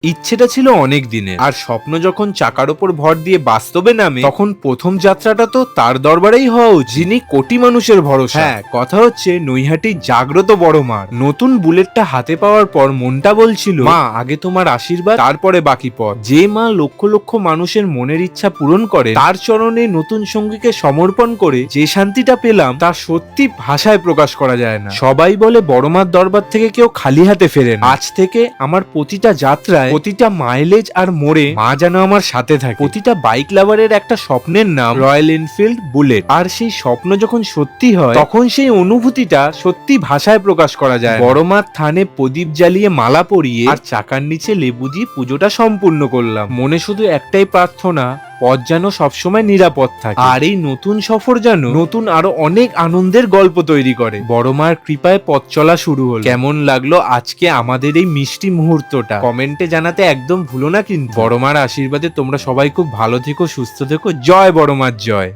ইচ্ছেটা ছিল অনেক দিনের, আর স্বপ্ন যখন চাকার ওপর ভর দিয়ে বাস্তবে নামে তখন প্রথম যাত্রাটা তো তার দরবারেই হওয়া উচিত, যিনি কোটি মানুষের ভরসা। হ্যাঁ, কথা হচ্ছে নৈহাটির জাগ্রত বড় মা। নতুন বুলেটটা হাতে পাওয়ার পর মনটা বলছিল, মা আগে তোমার আশীর্বাদ, তারপরে বাকি পথ। যে মা লক্ষ লক্ষ মানুষের মনের ইচ্ছা পূরণ করে, তার চরণে নতুন সঙ্গীকে সমর্পণ করে যে শান্তিটা পেলাম তা সত্যি ভাষায় প্রকাশ করা যায় না। সবাই বলে বড় মার দরবার থেকে কেউ খালি হাতে ফেরে না। আজ থেকে আমার প্রতিটা যাত্রায়, প্রতিটা মাইলেজ আর মোড়ে মা যেন আমার সাথে থাকে। প্রতিটা বাইক লাভারের একটা স্বপ্নের নাম রয়্যাল এনফিল্ড বুলেট, আর সেই স্বপ্ন যখন সত্যি হয় তখন সেই অনুভূতিটা সত্যি ভাষায় প্রকাশ করা যায়। বড় মার থানে প্রদীপ জ্বালিয়ে মালা পরিয়ে আর চাকার নিচে লেবু দিয়ে পুজোটা সম্পূর্ণ করলাম। মনে শুধু একটাই প্রার্থনা, পথ যেন সবসময় নিরাপদ থাকে, আর এই নতুন সফর যেন নতুন আরো অনেক আনন্দের গল্প তৈরি করে। বড় মার কৃপায় পথ চলা শুরু হলো। কেমন লাগলো আজকে আমাদের এই মিষ্টি মুহূর্তটা কমেন্টে জানাতে একদম ভুলো না কিন্তু। বড় মার আশীর্বাদে তোমরা সবাই খুব ভালো থেকো, সুস্থ থেকো। জয় বড় মার জয়।